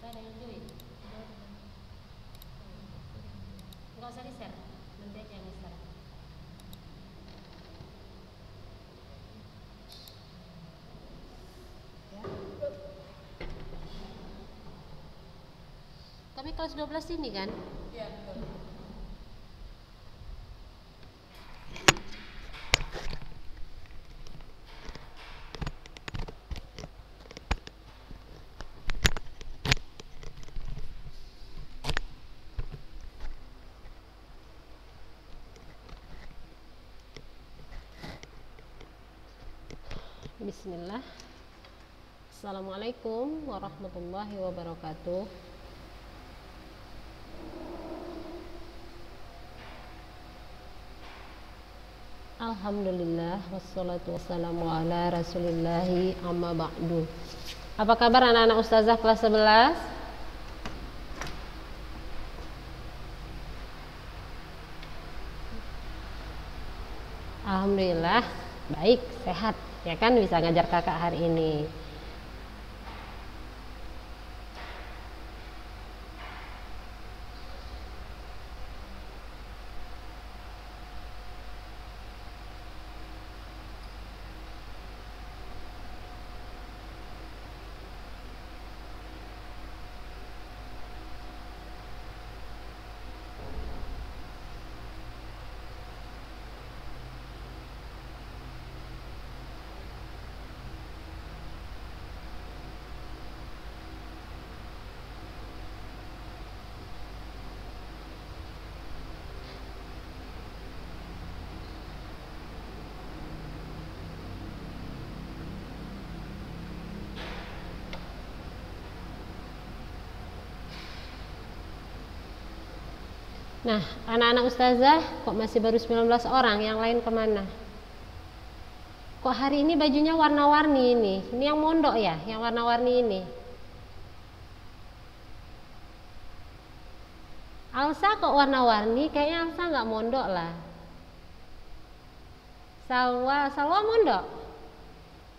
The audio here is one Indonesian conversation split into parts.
ada yang join? Nggak usah di-share, nanti aja yang di-share. Kami kelas 12 ini kan? Iya, betul. Bismillah. Assalamualaikum warahmatullahi wabarakatuh. Alhamdulillah wassalatu wassalamu ala rasulillahi amma ba'du. Apa kabar anak-anak ustazah kelas 11? Alhamdulillah baik, sehat ya kan, bisa ngajar kakak hari ini. Nah, anak-anak ustazah kok masih baru 19 orang, yang lain kemana? Kok hari ini bajunya warna-warni ini? Ini yang mondok ya, yang warna-warni ini? Alsa kok warna-warni? Kayaknya Alsa nggak mondok lah. Salwa mondok?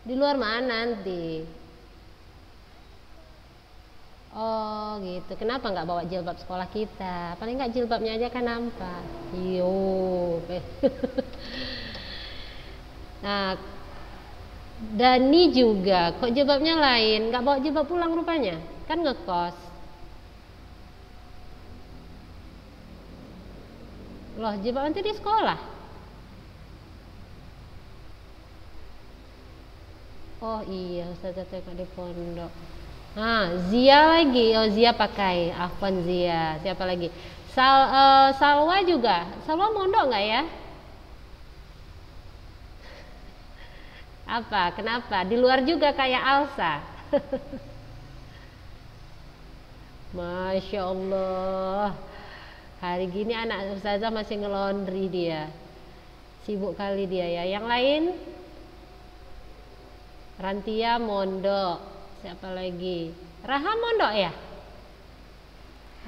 Di luar mana nanti? Oh gitu, kenapa nggak bawa jilbab sekolah kita? Paling nggak jilbabnya aja kan nampak. Yo. Nah, Dani juga, kok jilbabnya lain? Nggak bawa jilbab pulang rupanya? Kan ngekos. Loh, jilbab nanti di sekolah? Oh iya, Ustazah tengok di pondok. Zia lagi, oh Zia pakai, Afwan Zia, siapa lagi? Salwa juga, Salwa mondok nggak ya? Apa? Kenapa? Di luar juga kayak Alsa. Masya Allah, hari gini anak ustazah masih ngelondri dia, sibuk kali dia ya. Yang lain? Rantia mondok. Siapa lagi? Raha mondok ya?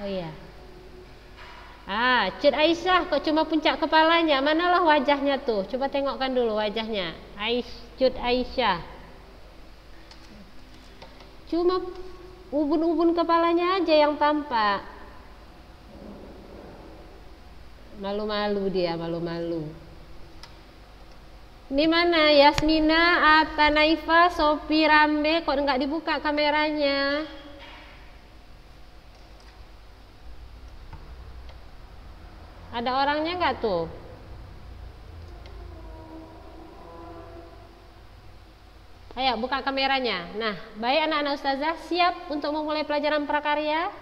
Oh iya. Cut Aisyah kok cuma puncak kepalanya? Manalah wajahnya tuh? Coba tengokkan dulu wajahnya. Cut Aisyah. Cuma ubun-ubun kepalanya aja yang tampak. Malu-malu dia, malu-malu. Ini mana Yasmina, Atanaifa, Sopi, Rambe, kok nggak dibuka kameranya? Ada orangnya nggak tuh? Ayo buka kameranya. Nah, baik anak-anak ustazah, siap untuk memulai pelajaran prakarya?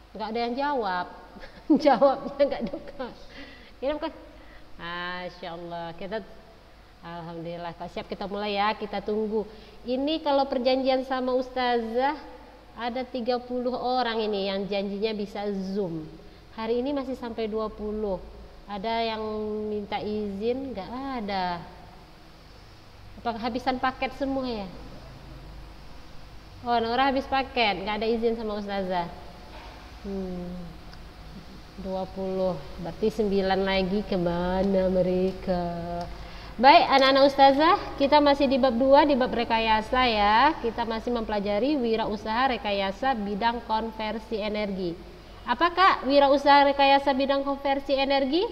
Nggak ada yang jawab. Jawabnya nggak dekat. Ini bukan. Masya Allah, kita alhamdulillah. Kalau siap kita mulai ya, kita tunggu. Ini kalau perjanjian sama ustazah ada 30 orang ini yang janjinya bisa Zoom. Hari ini masih sampai 20. Ada yang minta izin? Nggak ada. Apakah habisan paket semua ya? Oh, Nora habis paket, nggak ada izin sama ustazah. 20, berarti 9 lagi, kemana mereka? Baik anak-anak ustazah, kita masih di bab 2, di bab rekayasa ya. Kita masih mempelajari wirausaha rekayasa bidang konversi energi. Apakah wirausaha rekayasa bidang konversi energi?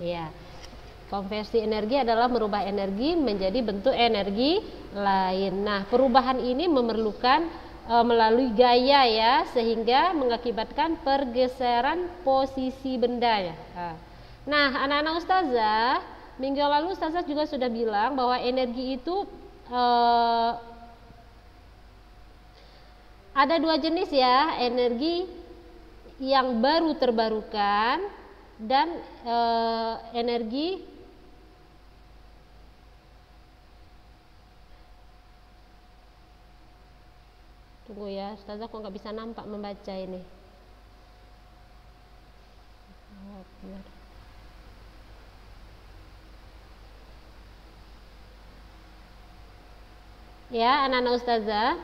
Ya. Konversi energi adalah merubah energi menjadi bentuk energi lain. Nah, perubahan ini memerlukan melalui gaya ya, sehingga mengakibatkan pergeseran posisi benda ya. Nah, anak-anak ustazah, minggu lalu ustazah juga sudah bilang bahwa energi itu ada 2 jenis ya, energi yang baru terbarukan dan energi tunggu ya, ustazah kok nggak bisa nampak membaca ini. Ya, anak-anak ustazah,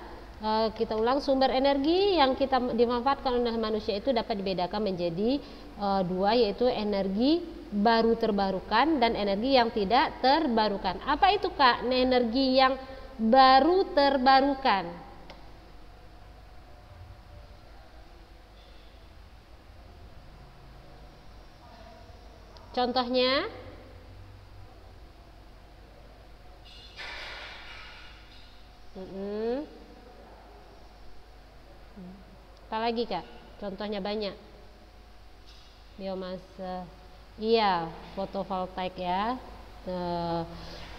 kita ulang, sumber energi yang kita dimanfaatkan oleh manusia itu dapat dibedakan menjadi 2, yaitu energi baru terbarukan dan energi yang tidak terbarukan. Apa itu Kak, energi yang baru terbarukan? Contohnya, apa lagi Kak? Contohnya banyak. Biomasa, iya, fotovoltaik ya,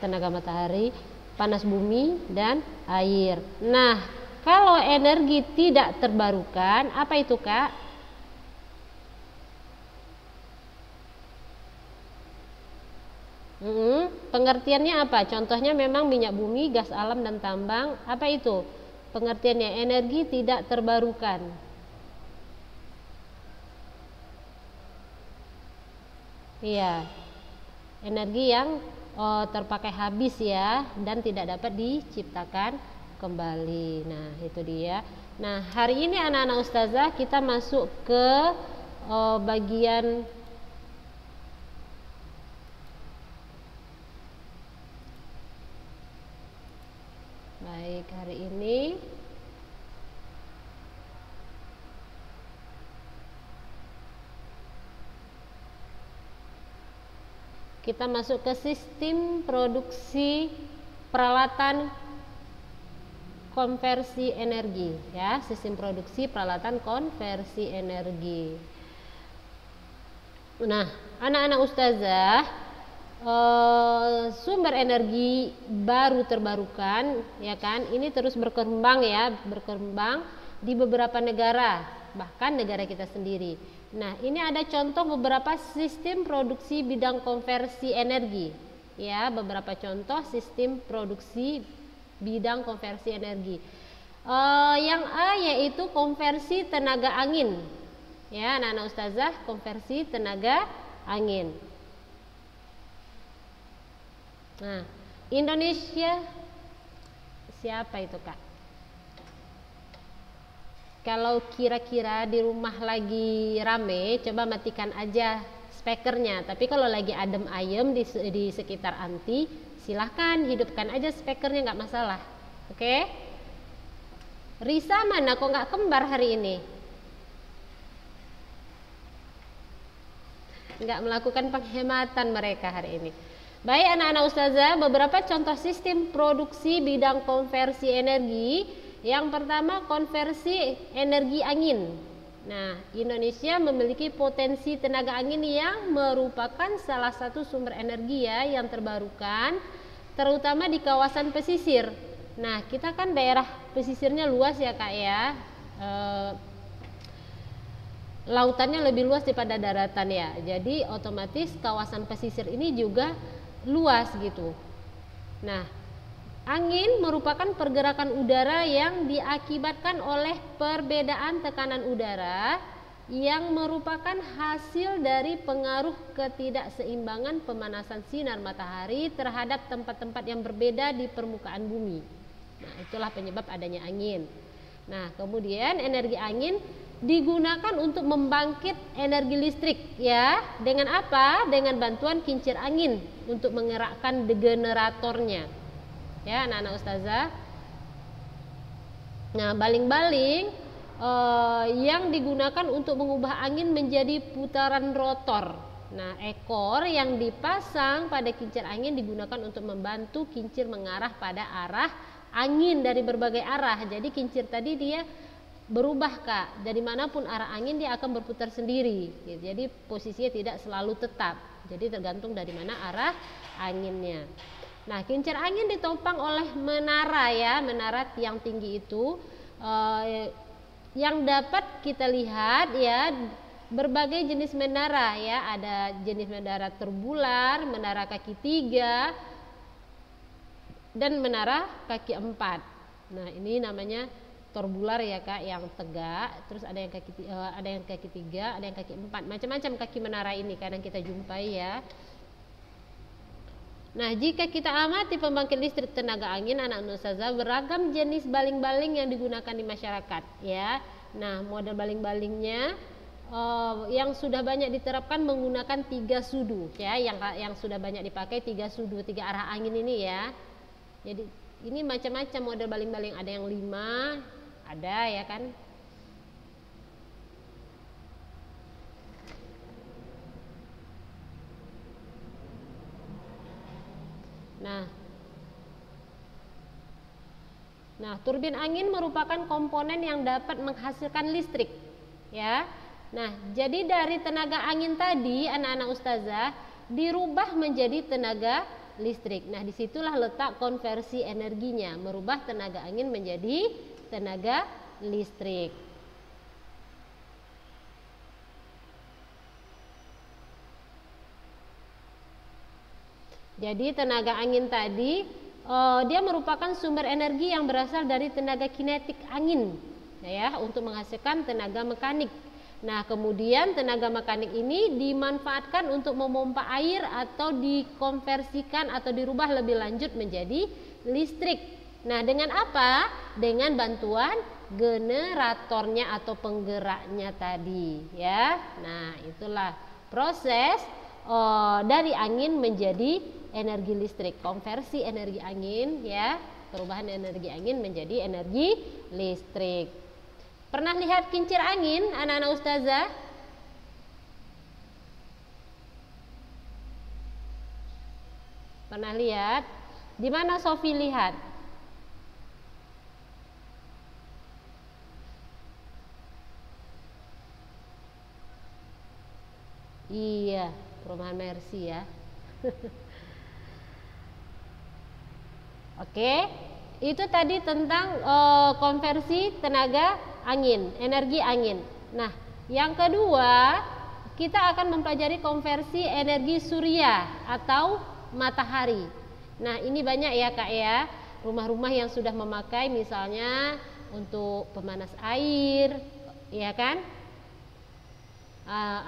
tenaga matahari, panas bumi dan air. Nah, kalau energi tidak terbarukan, apa itu Kak? Pengertiannya apa? Contohnya memang minyak bumi, gas alam dan tambang. Apa itu? Pengertiannya energi tidak terbarukan. Iya, energi yang terpakai habis ya dan tidak dapat diciptakan kembali. Nah, itu dia. Nah, hari ini anak-anak ustazah kita masuk ke bagian baik, hari ini kita masuk ke sistem produksi peralatan konversi energi ya, sistem produksi peralatan konversi energi. Nah, anak-anak ustazah, sumber energi baru terbarukan ya kan, ini terus berkembang ya, berkembang di beberapa negara, bahkan negara kita sendiri. Nah, ini ada contoh beberapa sistem produksi bidang konversi energi ya, beberapa contoh sistem produksi bidang konversi energi. Yang A yaitu konversi tenaga angin ya, anak-anak ustazah, konversi tenaga angin. Nah, Indonesia siapa itu Kak? Kalau kira-kira di rumah lagi rame, coba matikan aja speakernya. Tapi kalau lagi adem ayem di sekitar anti, silahkan hidupkan aja speakernya, nggak masalah. Oke? Risa mana kok nggak kembar hari ini? Nggak melakukan penghematan mereka hari ini. Baik anak-anak ustazah, beberapa contoh sistem produksi bidang konversi energi. Yang pertama, konversi energi angin. Nah, Indonesia memiliki potensi tenaga angin yang merupakan salah satu sumber energi ya yang terbarukan, terutama di kawasan pesisir. Nah, kita kan daerah pesisirnya luas ya Kak ya. Lautannya lebih luas daripada daratan ya. Jadi otomatis kawasan pesisir ini juga luas gitu. Nah, angin merupakan pergerakan udara yang diakibatkan oleh perbedaan tekanan udara yang merupakan hasil dari pengaruh ketidakseimbangan pemanasan sinar matahari terhadap tempat-tempat yang berbeda di permukaan bumi. Nah, itulah penyebab adanya angin. Nah, kemudian energi angin digunakan untuk membangkit energi listrik ya. Dengan apa? Dengan bantuan kincir angin untuk menggerakkan generatornya. Ya, anak-anak ustazah. Nah, baling-baling yang digunakan untuk mengubah angin menjadi putaran rotor. Nah, ekor yang dipasang pada kincir angin digunakan untuk membantu kincir mengarah pada arah angin dari berbagai arah. Jadi kincir tadi dia berubah Kak, dari manapun arah angin dia akan berputar sendiri. Jadi posisinya tidak selalu tetap. Jadi tergantung dari mana arah anginnya. Nah, kincir angin ditopang oleh menara ya, menara tiang tinggi itu yang dapat kita lihat ya. Berbagai jenis menara ya, ada jenis menara terbular, menara kaki 3 dan menara kaki 4. Nah, ini namanya terbular ya Kak, yang tegak. Terus ada yang kaki 3, ada yang kaki 4. Macam-macam kaki menara ini kadang kita jumpai ya. Nah, jika kita amati pembangkit listrik tenaga angin anak-anak ustazah, beragam jenis baling-baling yang digunakan di masyarakat ya. Nah, model baling-balingnya yang sudah banyak diterapkan menggunakan 3 sudu ya, yang sudah banyak dipakai 3 sudu, 3 arah angin ini ya. Jadi ini macam-macam model baling-baling, ada yang 5, ada ya kan. Nah, turbin angin merupakan komponen yang dapat menghasilkan listrik ya. Nah, jadi dari tenaga angin tadi anak-anak ustazah dirubah menjadi tenaga listrik. Nah, disitulah letak konversi energinya, merubah tenaga angin menjadi tenaga listrik. Jadi tenaga angin tadi dia merupakan sumber energi yang berasal dari tenaga kinetik angin ya, untuk menghasilkan tenaga mekanik. Nah, kemudian tenaga mekanik ini dimanfaatkan untuk memompa air atau dikonversikan atau dirubah lebih lanjut menjadi listrik. Nah, dengan apa? Dengan bantuan generatornya atau penggeraknya tadi ya. Nah, itulah proses dari angin menjadi energi listrik, konversi energi angin ya, perubahan energi angin menjadi energi listrik. Pernah lihat kincir angin anak-anak ustazah? Pernah lihat? Di mana Sofi lihat? Iya, perumahan Mercy ya. Oke, itu tadi tentang konversi tenaga angin, energi angin. Nah, yang kedua kita akan mempelajari konversi energi surya atau matahari. Nah, ini banyak ya Kak ya, rumah-rumah yang sudah memakai misalnya untuk pemanas air, ya kan?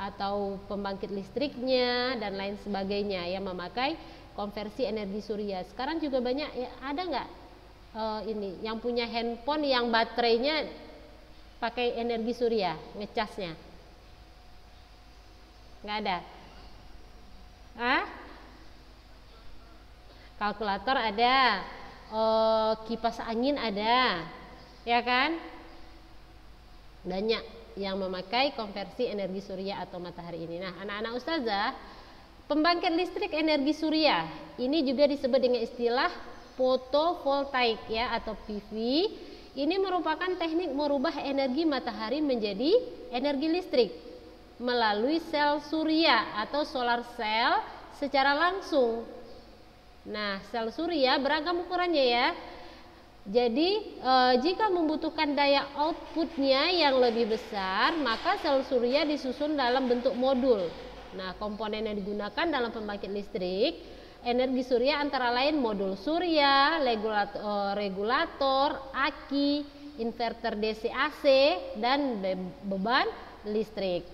Atau pembangkit listriknya dan lain sebagainya yang memakai konversi energi surya. Sekarang juga banyak ya, ada nggak ini yang punya handphone yang baterainya pakai energi surya, ngecasnya? Nggak ada? Kalkulator ada, kipas angin ada, ya kan? Banyak yang memakai konversi energi surya atau matahari ini. Nah, anak-anak ustazah, pembangkit listrik energi surya ini juga disebut dengan istilah fotovoltaik ya atau PV. Ini merupakan teknik merubah energi matahari menjadi energi listrik melalui sel surya atau solar cell secara langsung. Nah, sel surya beragam ukurannya ya. Jadi jika membutuhkan daya outputnya yang lebih besar, maka sel surya disusun dalam bentuk modul. Nah, komponen yang digunakan dalam pembangkit listrik energi surya antara lain modul surya, regulator, aki, inverter DC AC, dan beban listrik.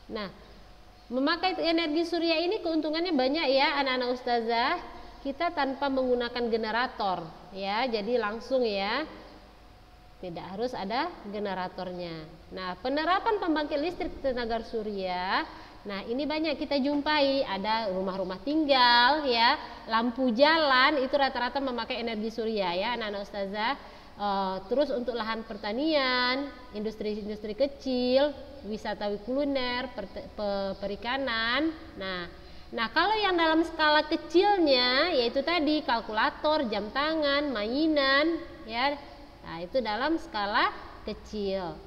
Nah, memakai energi surya ini keuntungannya banyak ya anak-anak ustazah. Kita tanpa menggunakan generator ya, jadi langsung ya Tidak harus ada generatornya. Nah, penerapan pembangkit listrik tenaga surya, nah ini banyak kita jumpai, ada rumah-rumah tinggal ya, lampu jalan itu rata-rata memakai energi surya ya anak-anak ustazah. Terus untuk lahan pertanian, industri-industri kecil, wisata kuliner, perikanan. Nah, kalau yang dalam skala kecilnya yaitu tadi kalkulator, jam tangan, mainan ya. Nah, itu dalam skala kecil.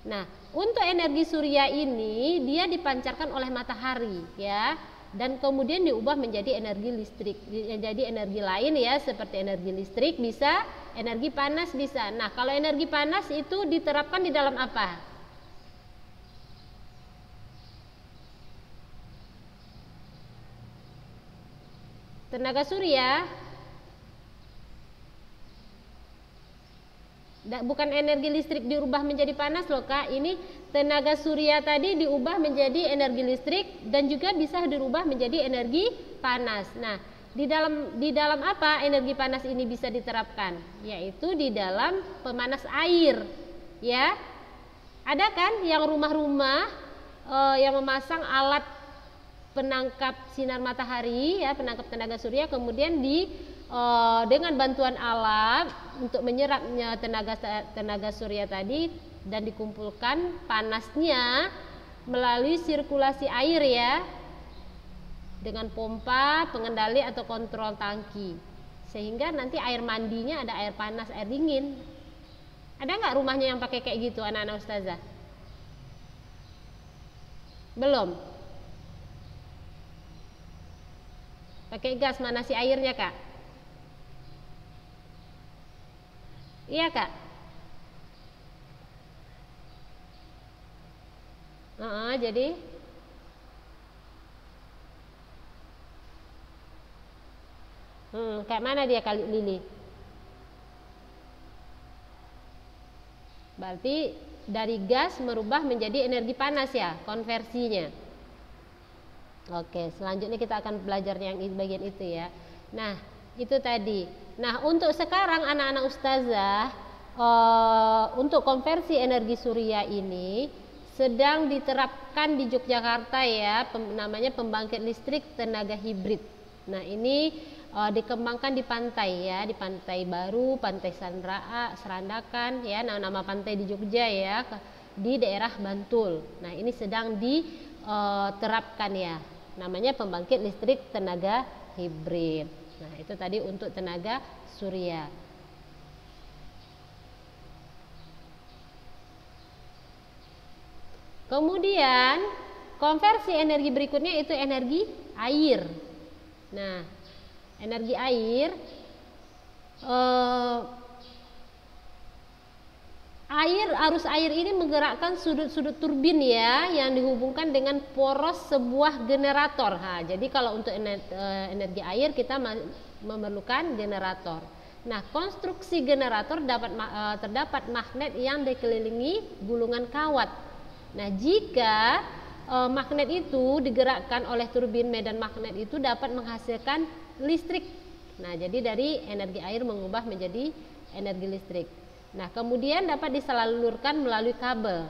Nah, untuk energi surya ini dia dipancarkan oleh matahari ya, dan kemudian diubah menjadi energi listrik, jadi energi lain ya, seperti energi listrik bisa, energi panas bisa. Nah, kalau energi panas itu diterapkan di dalam apa? Tenaga surya. Bukan energi listrik diubah menjadi panas loh Kak, ini tenaga surya tadi diubah menjadi energi listrik dan juga bisa dirubah menjadi energi panas. Nah, di dalam apa energi panas ini bisa diterapkan? Yaitu di dalam pemanas air ya. Ada kan yang rumah-rumah yang memasang alat penangkap sinar matahari ya, penangkap tenaga surya, kemudian dengan bantuan alat untuk menyerapnya tenaga surya tadi dan dikumpulkan panasnya melalui sirkulasi air ya, dengan pompa, pengendali atau kontrol tangki, sehingga nanti air mandinya ada air panas, air dingin. Ada nggak rumahnya yang pakai kayak gitu anak-anak ustazah? Belum? Pakai gas, mana si airnya Kak? Iya Kak. Jadi kayak mana dia kali Lili? Berarti dari gas merubah menjadi energi panas ya, konversinya. Oke, selanjutnya kita akan belajar yang bagian itu ya. Nah, itu tadi. Nah, untuk sekarang anak-anak ustazah, untuk konversi energi surya ini sedang diterapkan di Yogyakarta ya, namanya pembangkit listrik tenaga hibrid. Nah, ini dikembangkan di pantai ya, di Pantai Baru, Pantai Serandakan ya, nama pantai di Jogja ya, di daerah Bantul. Nah, ini sedang diterapkan ya, namanya pembangkit listrik tenaga hibrid. Nah, itu tadi untuk tenaga surya. Kemudian konversi energi berikutnya itu energi air. Nah, energi air, arus air ini menggerakkan sudut-sudut turbin ya, yang dihubungkan dengan poros sebuah generator. Nah, jadi kalau untuk energi air kita memerlukan generator. Nah, konstruksi generator terdapat magnet yang dikelilingi gulungan kawat. Nah, jika magnet itu digerakkan oleh turbin medan magnet itu dapat menghasilkan listrik. Nah, jadi dari energi air mengubah menjadi energi listrik. Nah, kemudian dapat disalurkan melalui kabel.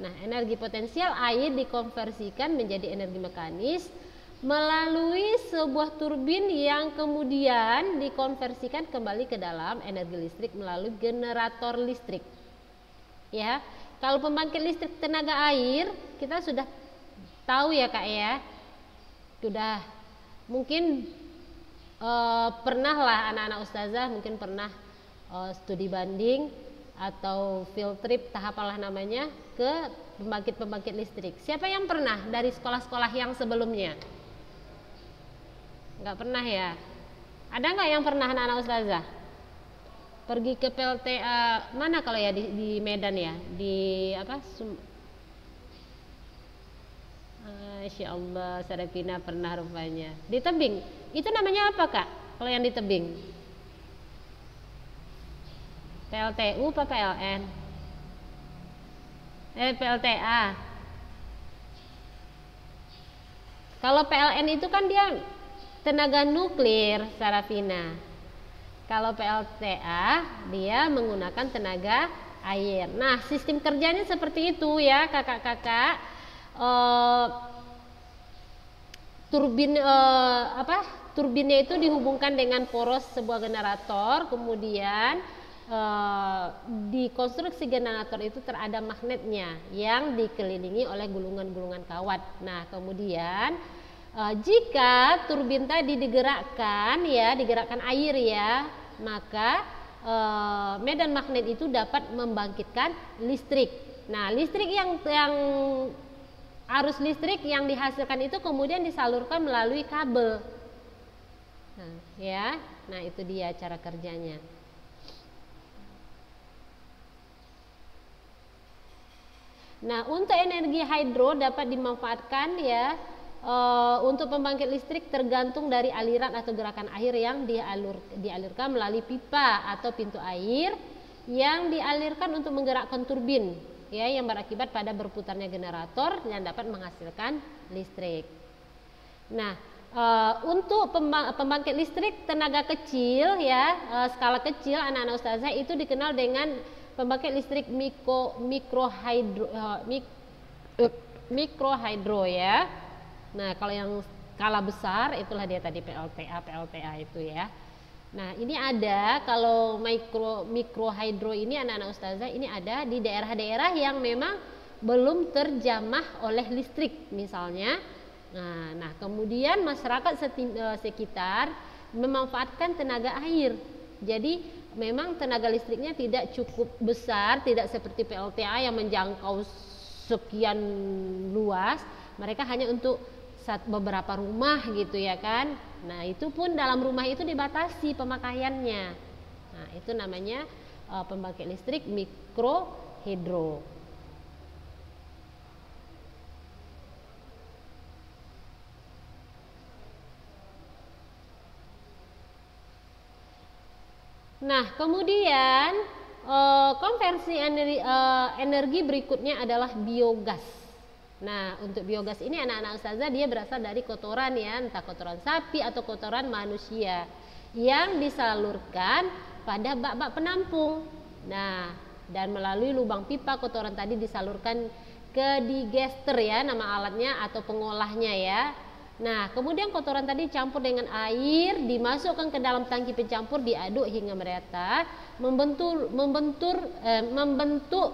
Nah, energi potensial air dikonversikan menjadi energi mekanis melalui sebuah turbin yang kemudian dikonversikan kembali ke dalam energi listrik melalui generator listrik. Ya, kalau pembangkit listrik tenaga air kita sudah tahu ya Kak ya. Sudah mungkin pernah lah anak-anak ustazah mungkin pernah studi banding atau field trip tahap apalah namanya ke pembangkit listrik. Siapa yang pernah dari sekolah-sekolah yang sebelumnya? Nggak pernah ya? Ada nggak yang pernah anak-anak ustazah? Pergi ke PLTA mana kalau ya di Medan ya? Di apa? Masya Allah, Sarafina pernah rupanya. Di tebing, itu namanya apa Kak? Kalau yang di tebing? PLTU apa PLN? PLTA. Kalau PLN itu kan dia tenaga nuklir, Sarafina. Kalau PLTA dia menggunakan tenaga air. Nah, sistem kerjanya seperti itu ya, kakak-kakak. Turbinnya itu dihubungkan dengan poros sebuah generator, kemudian di konstruksi generator itu terada magnetnya yang dikelilingi oleh gulungan-gulungan kawat. Nah, kemudian jika turbin tadi digerakkan air ya, maka medan magnet itu dapat membangkitkan listrik. Nah, listrik yang arus listrik yang dihasilkan itu kemudian disalurkan melalui kabel. Nah, itu dia cara kerjanya. Nah, untuk energi hidro dapat dimanfaatkan ya untuk pembangkit listrik tergantung dari aliran atau gerakan air yang dialirkan melalui pipa atau pintu air yang dialirkan untuk menggerakkan turbin ya, yang berakibat pada berputarnya generator yang dapat menghasilkan listrik. Nah, untuk pembangkit listrik tenaga kecil ya, skala kecil anak-anak ustazah itu dikenal dengan pembangkit listrik mikrohidro ya. Nah, kalau yang skala besar itulah dia tadi PLTA itu ya. Nah, ini ada kalau mikrohidro ini anak-anak ustazah ini ada di daerah-daerah yang memang belum terjamah oleh listrik misalnya. Nah, kemudian masyarakat sekitar memanfaatkan tenaga air. Jadi memang tenaga listriknya tidak cukup besar, tidak seperti PLTA yang menjangkau sekian luas. Mereka hanya untuk beberapa rumah gitu ya kan. Nah, itu pun dalam rumah itu dibatasi pemakaiannya. Nah, itu namanya pembangkit listrik mikrohidro. Nah, kemudian konversi energi berikutnya adalah biogas. Nah, untuk biogas ini anak-anak ustazah dia berasal dari kotoran ya, entah kotoran sapi atau kotoran manusia yang disalurkan pada bak-bak penampung. Nah, dan melalui lubang pipa kotoran tadi disalurkan ke digester ya, nama alatnya atau pengolahnya ya. Nah, kemudian kotoran tadi campur dengan air, dimasukkan ke dalam tangki pencampur, diaduk hingga merata, membentuk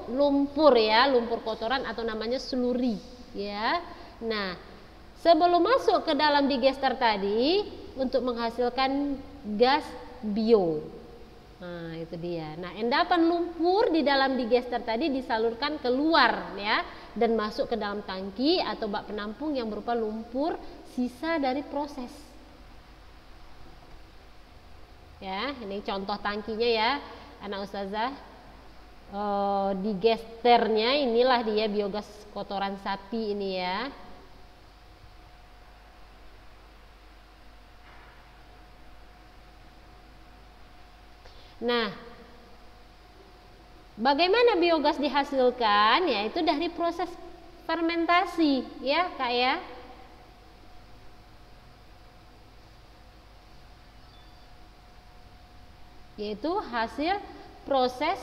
lumpur ya, lumpur kotoran atau namanya slurry ya. Nah, sebelum masuk ke dalam digester tadi untuk menghasilkan gas bio. Nah, itu dia. Nah, endapan lumpur di dalam digester tadi disalurkan keluar ya dan masuk ke dalam tangki atau bak penampung yang berupa lumpur sisa dari proses. Ya, ini contoh tangkinya ya, anak ustazah. Digesternya inilah dia biogas kotoran sapi ini ya. Nah, bagaimana biogas dihasilkan? Yaitu dari proses fermentasi ya kak ya. Yaitu hasil proses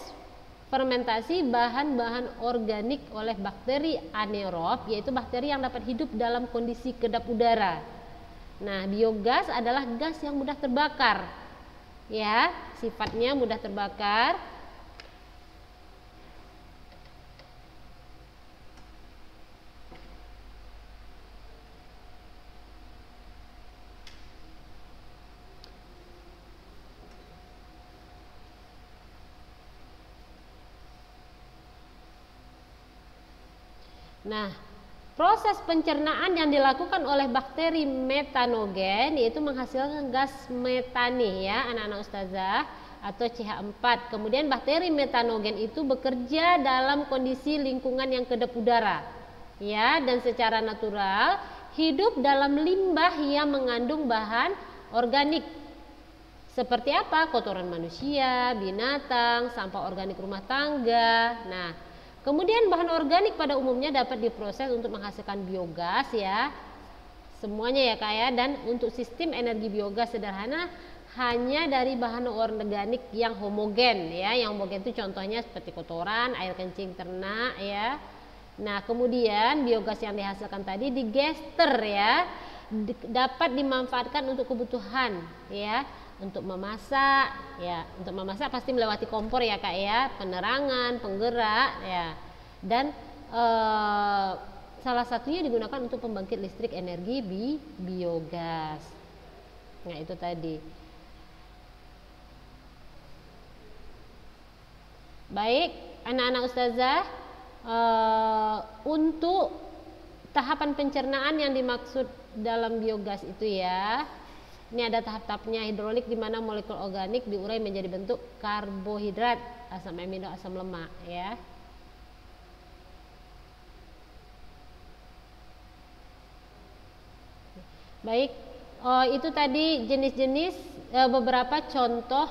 fermentasi bahan-bahan organik oleh bakteri anaerob, yaitu bakteri yang dapat hidup dalam kondisi kedap udara. Nah, biogas adalah gas yang mudah terbakar. Ya, sifatnya mudah terbakar. Nah, proses pencernaan yang dilakukan oleh bakteri metanogen yaitu menghasilkan gas metane ya anak-anak ustazah atau CH4. Kemudian bakteri metanogen itu bekerja dalam kondisi lingkungan yang kedap udara ya, dan secara natural hidup dalam limbah yang mengandung bahan organik. Seperti apa? Kotoran manusia, binatang, sampah organik rumah tangga. Nah, kemudian bahan organik pada umumnya dapat diproses untuk menghasilkan biogas ya. Semuanya ya kak ya. Dan untuk sistem energi biogas sederhana hanya dari bahan organik yang homogen ya. Yang homogen itu contohnya seperti kotoran, air kencing ternak ya. Nah, kemudian biogas yang dihasilkan tadi digester ya, dapat dimanfaatkan untuk kebutuhan ya, untuk memasak ya. Untuk memasak pasti melewati kompor ya Kak ya, penerangan, penggerak ya. Dan salah satunya digunakan untuk pembangkit listrik energi biogas. Nah, itu tadi. Baik, anak-anak ustazah, untuk tahapan pencernaan yang dimaksud dalam biogas itu ya, ini ada tahap-tahapnya. Hidrolik, di mana molekul organik diurai menjadi bentuk karbohidrat, asam amino, asam lemak ya. Baik, itu tadi jenis-jenis beberapa contoh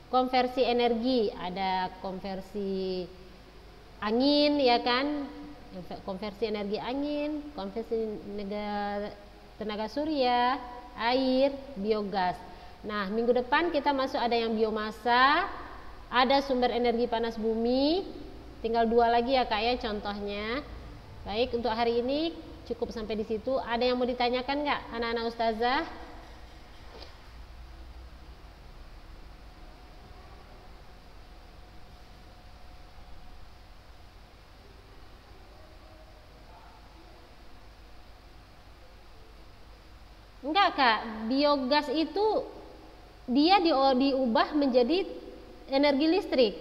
konversi energi. Ada konversi angin ya kan, konversi energi angin, konversi tenaga surya, air, biogas. Nah, minggu depan kita masuk ada yang biomasa, ada sumber energi panas bumi, tinggal 2 lagi ya Kak ya contohnya. Baik, untuk hari ini cukup sampai di situ. Ada yang mau ditanyakan nggak anak-anak ustazah? Enggak Kak, biogas itu dia diubah menjadi energi listrik.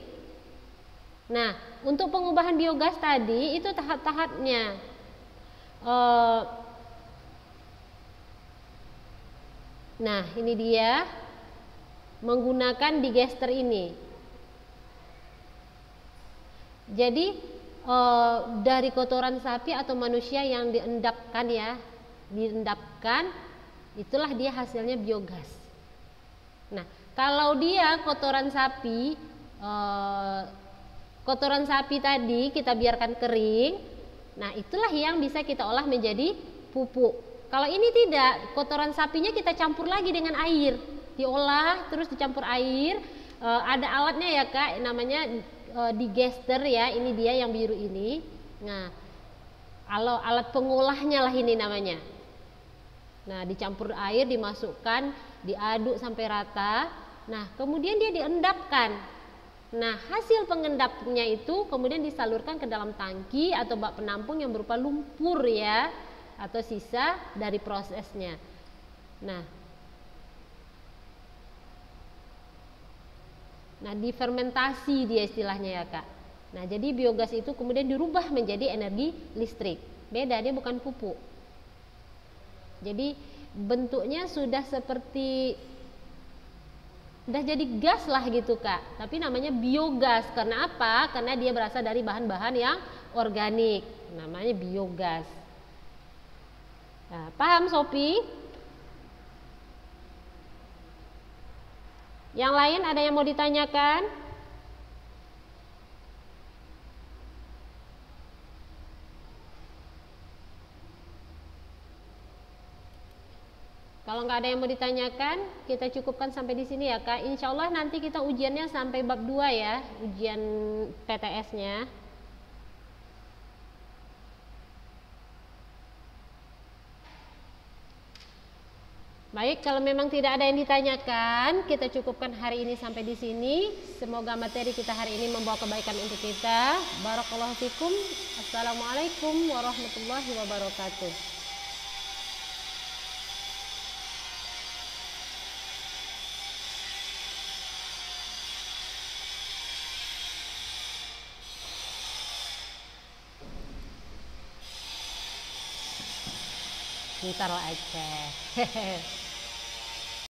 Nah, untuk pengubahan biogas tadi itu tahap-tahapnya. Nah, ini dia menggunakan digester ini. Jadi dari kotoran sapi atau manusia yang diendapkan ya, itulah dia hasilnya biogas. Nah, kalau dia kotoran sapi tadi kita biarkan kering, nah itulah yang bisa kita olah menjadi pupuk. Kalau ini tidak, kotoran sapinya kita campur lagi dengan air, diolah terus dicampur air. Ada alatnya ya Kak, namanya digester ya, ini dia yang biru ini. Nah, alat pengolahnya lah ini namanya. Nah, dicampur air, dimasukkan, diaduk sampai rata. Nah, kemudian dia diendapkan. Nah, hasil pengendapnya itu kemudian disalurkan ke dalam tangki atau bak penampung yang berupa lumpur ya, atau sisa dari prosesnya. Nah, difermentasi dia istilahnya ya Kak. Nah, jadi biogas itu kemudian dirubah menjadi energi listrik. Beda, dia bukan pupuk. Jadi bentuknya sudah seperti udah jadi gas lah gitu Kak, tapi namanya biogas. Karena apa? Karena dia berasal dari bahan-bahan yang organik, namanya biogas. Nah, paham Sophie? Yang lain ada yang mau ditanyakan? Kalau nggak ada yang mau ditanyakan, kita cukupkan sampai di sini ya Kak. Insya Allah nanti kita ujiannya sampai bab 2 ya, ujian PTS-nya. Baik, kalau memang tidak ada yang ditanyakan, kita cukupkan hari ini sampai di sini. Semoga materi kita hari ini membawa kebaikan untuk kita. Barakallahu fikum. Assalamualaikum warahmatullahi wabarakatuh. Bentar aja.